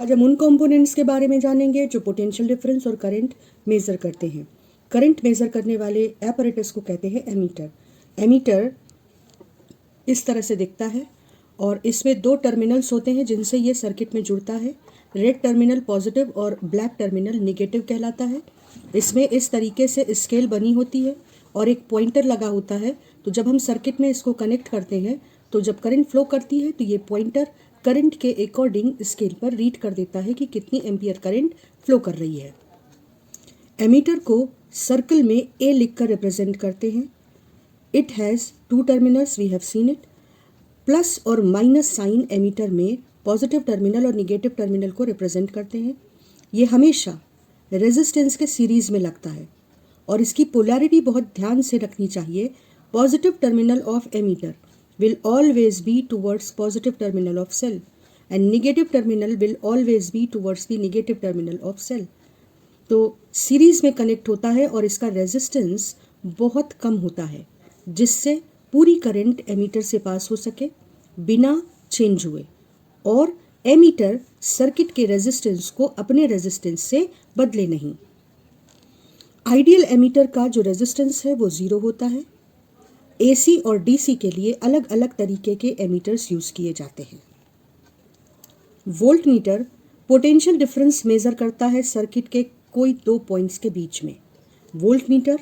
आज हम उन कंपोनेंट्स के बारे में जानेंगे जो पोटेंशियल डिफरेंस और करंट मेज़र करते हैं। करंट मेज़र करने वाले एपरेटस को कहते हैं एमीटर। एमीटर इस तरह से दिखता है और इसमें दो टर्मिनल्स होते हैं जिनसे ये सर्किट में जुड़ता है। रेड टर्मिनल पॉजिटिव और ब्लैक टर्मिनल निगेटिव कहलाता है। इसमें इस तरीके से स्केल बनी होती है और एक पॉइंटर लगा होता है। तो जब हम सर्किट में इसको कनेक्ट करते हैं तो जब करंट फ्लो करती है तो ये पॉइंटर करंट के अकॉर्डिंग स्केल पर रीड कर देता है कि कितनी एम्पियर करंट फ्लो कर रही है। एमीटर को सर्कल में ए लिखकर रिप्रेजेंट करते हैं। It has two terminals, we have seen it. Plus और माइनस साइन एमीटर में पॉजिटिव टर्मिनल और निगेटिव टर्मिनल को रिप्रेजेंट करते हैं। ये हमेशा रेजिस्टेंस के सीरीज में लगता है और इसकी पोलैरिटी बहुत ध्यान से रखनी चाहिए। Positive terminal of ammeter will always be towards positive terminal of cell and negative terminal will always be towards the negative terminal of cell। तो सीरीज में कनेक्ट होता है और इसका रेजिस्टेंस बहुत कम होता है जिससे पूरी करंट एमीटर से पास हो सके बिना चेंज हुए और एमीटर सर्किट के रेजिस्टेंस को अपने रेजिस्टेंस से बदले नहीं। आइडियल एमीटर का जो रेजिस्टेंस है वो 0 होता है। एसी और डीसी के लिए अलग अलग तरीके के एमीटर्स यूज किए जाते हैं। Voltmeter potential difference measure करता है सर्किट के कोई दो पॉइंट्स के बीच में। वोल्ट मीटर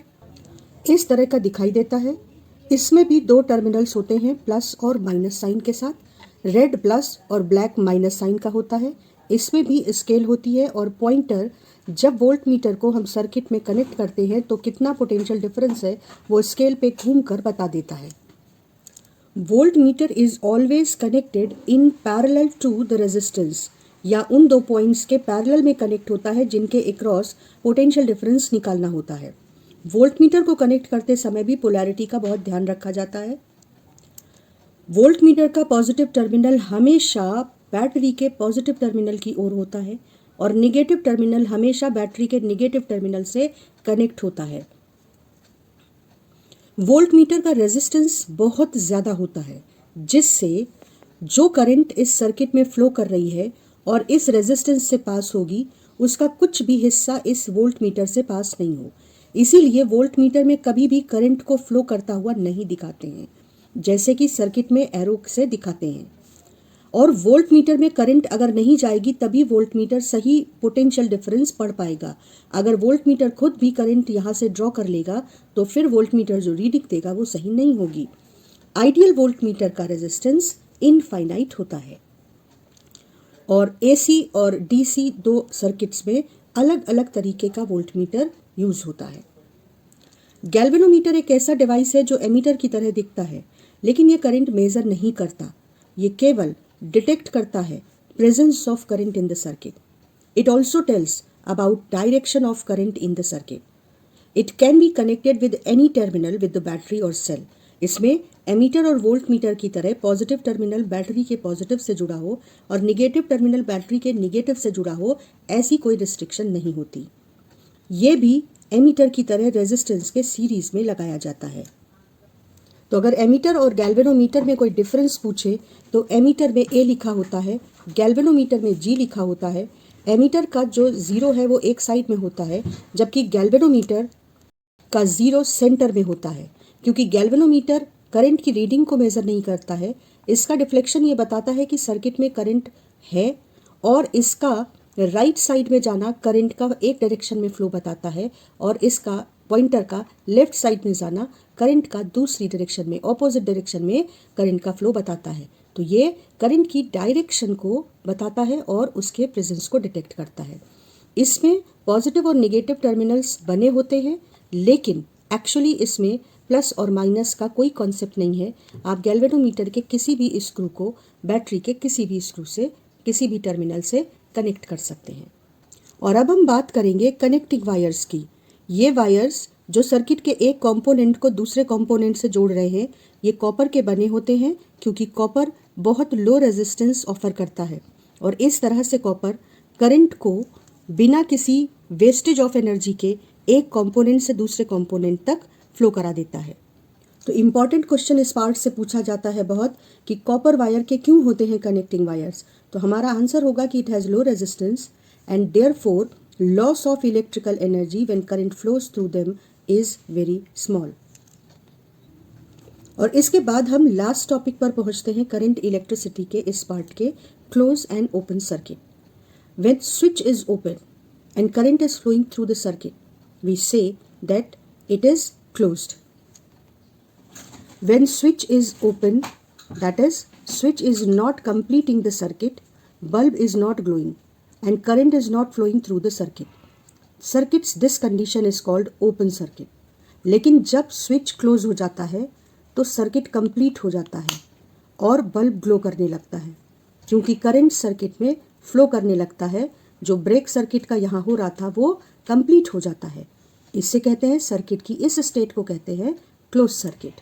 इस तरह का दिखाई देता है। इसमें भी दो टर्मिनल्स होते हैं प्लस और माइनस साइन के साथ। रेड प्लस और ब्लैक माइनस साइन का होता है। इसमें भी स्केल होती है और पॉइंटर जब वोल्ट मीटर को हम सर्किट में कनेक्ट करते हैं तो कितना पोटेंशियल डिफरेंस है वो स्केल पे घूमकर बता देता है। Voltmeter is always connected in parallel to the resistance या उन दो पॉइंट्स के पैरेलल में कनेक्ट होता है जिनके अक्रॉस पोटेंशियल डिफरेंस निकालना होता है। वोल्ट मीटर को कनेक्ट करते समय भी पोलैरिटी का बहुत ध्यान रखा जाता है। वोल्ट मीटर का पॉजिटिव टर्मिनल हमेशा बैटरी के पॉजिटिव टर्मिनल की ओर होता है और निगेटिव टर्मिनल हमेशा बैटरी के निगेटिव टर्मिनल से कनेक्ट होता है। वोल्ट मीटर का रेजिस्टेंस बहुत ज़्यादा होता है जिससे जो करंट इस सर्किट में फ्लो कर रही है और इस रेजिस्टेंस से पास होगी उसका कुछ भी हिस्सा इस वोल्ट मीटर से पास नहीं हो। इसीलिए वोल्ट मीटर में कभी भी करंट को फ्लो करता हुआ नहीं दिखाते हैं जैसे कि सर्किट में एरो से दिखाते हैं। और वोल्ट मीटर में करंट अगर नहीं जाएगी तभी वोल्ट मीटर सही पोटेंशियल डिफरेंस पढ़ पाएगा। अगर वोल्ट मीटर खुद भी करंट यहाँ से ड्रॉ कर लेगा तो फिर वोल्ट मीटर जो रीडिंग देगा वो सही नहीं होगी। आइडियल वोल्ट मीटर का रेजिस्टेंस इनफाइनाइट होता है और एसी और डीसी दो सर्किट्स में अलग अलग तरीके का वोल्ट मीटर यूज होता है। गैल्वेनोमीटर एक ऐसा डिवाइस है जो एमीटर की तरह दिखता है लेकिन ये करंट मेजर नहीं करता। ये केवल डिटेक्ट करता है presence of current in the circuit. It also tells about direction of current in the circuit. It can be connected with any terminal with the battery और सेल। इसमें एमीटर और volt meter की तरह positive terminal battery के positive से जुड़ा हो और निगेटिव टर्मिनल बैटरी के निगेटिव से जुड़ा हो, ऐसी कोई रिस्ट्रिक्शन नहीं होती। ये भी एमीटर की तरह रेजिस्टेंस के सीरीज में लगाया जाता है। तो अगर एमीटर और गैल्वेनोमीटर में कोई डिफरेंस पूछे तो एमीटर में ए लिखा होता है, गैल्वेनोमीटर में जी लिखा होता है। एमीटर का जो 0 है वो एक साइड में होता है जबकि गैल्वेनोमीटर का 0 सेंटर में होता है। क्योंकि गैल्वेनोमीटर करंट की रीडिंग को मेजर नहीं करता है, इसका डिफ्लेक्शन ये बताता है कि सर्किट में करंट है और इसका राइट साइड में जाना करंट का एक डायरेक्शन में फ्लो बताता है और इसका पॉइंटर का लेफ्ट साइड में जाना करंट का दूसरी डायरेक्शन में ऑपोजिट डायरेक्शन में करंट का फ्लो बताता है। तो ये करंट की डायरेक्शन को बताता है और उसके प्रेजेंस को डिटेक्ट करता है। इसमें पॉजिटिव और नेगेटिव टर्मिनल्स बने होते हैं लेकिन एक्चुअली इसमें प्लस और माइनस का कोई कॉन्सेप्ट नहीं है। आप गैल्वेनोमीटर के किसी भी स्क्रू को बैटरी के किसी भी स्क्रू से किसी भी टर्मिनल से कनेक्ट कर सकते हैं। और अब हम बात करेंगे कनेक्टिंग वायर्स की। ये वायर्स जो सर्किट के एक कंपोनेंट को दूसरे कंपोनेंट से जोड़ रहे हैं ये कॉपर के बने होते हैं क्योंकि कॉपर बहुत लो रेजिस्टेंस ऑफर करता है और इस तरह से कॉपर करंट को बिना किसी वेस्टेज ऑफ एनर्जी के एक कंपोनेंट से दूसरे कंपोनेंट तक फ्लो करा देता है। तो इम्पॉर्टेंट क्वेश्चन इस पार्ट से पूछा जाता है बहुत कि कॉपर वायर के क्यों होते हैं कनेक्टिंग वायर्स। तो हमारा आंसर होगा कि it has low resistance and therefore loss of electrical energy when current flows through them is very small. और इसके बाद हम लास्ट टॉपिक पर पहुंचते हैं करंट इलेक्ट्रिसिटी के इस पार्ट के, close and open circuit. When switch is open and current is flowing through the circuit, we say that it is closed. When switch is open, that is, switch is not completing the circuit, bulb is not glowing and current is not flowing through the circuit. Circuits, this condition is called open circuit. लेकिन जब switch close हो जाता है तो circuit complete हो जाता है और बल्ब ग्लो करने लगता है, क्योंकि करंट सर्किट में फ्लो करने लगता है। जो ब्रेक सर्किट का यहाँ हो रहा था वो कंप्लीट हो जाता है। इससे कहते हैं, सर्किट की इस स्टेट को कहते हैं close circuit.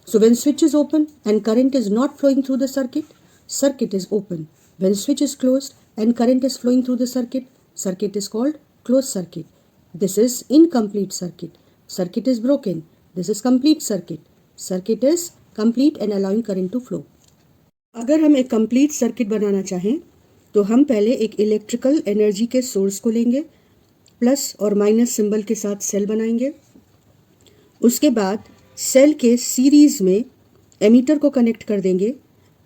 So when switch is open and current is not flowing through the circuit, circuit is open. When switch is closed and current is flowing through the circuit, circuit is called closed circuit. This is incomplete circuit. Circuit is broken. This is complete circuit. Circuit is complete and allowing current to flow. अगर हम एक complete circuit बनाना चाहें तो हम पहले एक electrical energy के source को लेंगे, प्लस और माइनस सिंबल के साथ सेल बनाएंगे। उसके बाद सेल के सीरीज में एमीटर को कनेक्ट कर देंगे,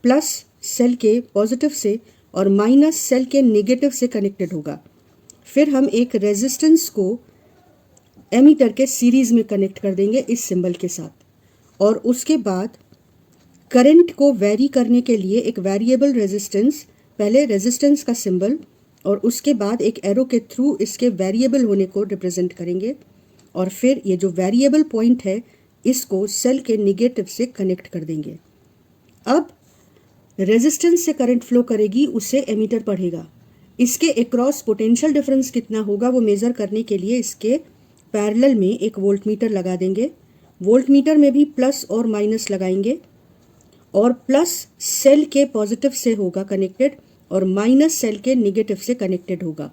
प्लस सेल के पॉजिटिव से और माइनस सेल के नेगेटिव से कनेक्टेड होगा। फिर हम एक रेजिस्टेंस को एमीटर के सीरीज में कनेक्ट कर देंगे इस सिंबल के साथ, और उसके बाद करंट को वेरी करने के लिए एक वेरिएबल रेजिस्टेंस, पहले रेजिस्टेंस का सिंबल और उसके बाद एक एरो के थ्रू इसके वेरिएबल होने को रिप्रेजेंट करेंगे, और फिर ये जो वेरिएबल पॉइंट है इसको सेल के निगेटिव से कनेक्ट कर देंगे। अब रेजिस्टेंस से करंट फ्लो करेगी, उससे एमीटर पढ़ेगा। इसके अक्रॉस पोटेंशियल डिफरेंस कितना होगा वो मेज़र करने के लिए इसके पैरेलल में एक वोल्ट मीटर लगा देंगे। वोल्ट मीटर में भी प्लस और माइनस लगाएंगे, और प्लस सेल के पॉजिटिव से होगा कनेक्टेड और माइनस सेल के निगेटिव से कनेक्टेड होगा।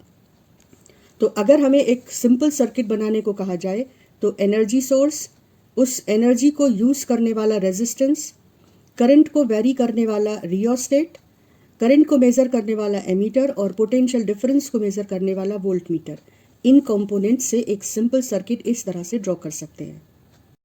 तो अगर हमें एक सिंपल सर्किट बनाने को कहा जाए तो एनर्जी सोर्स, उस एनर्जी को यूज करने वाला रेजिस्टेंस, करंट को वेरी करने वाला रियोस्टेट, करंट को मेजर करने वाला एमीटर और पोटेंशियल डिफरेंस को मेजर करने वाला वोल्ट मीटर, इन कंपोनेंट से एक सिंपल सर्किट इस तरह से ड्रॉ कर सकते हैं।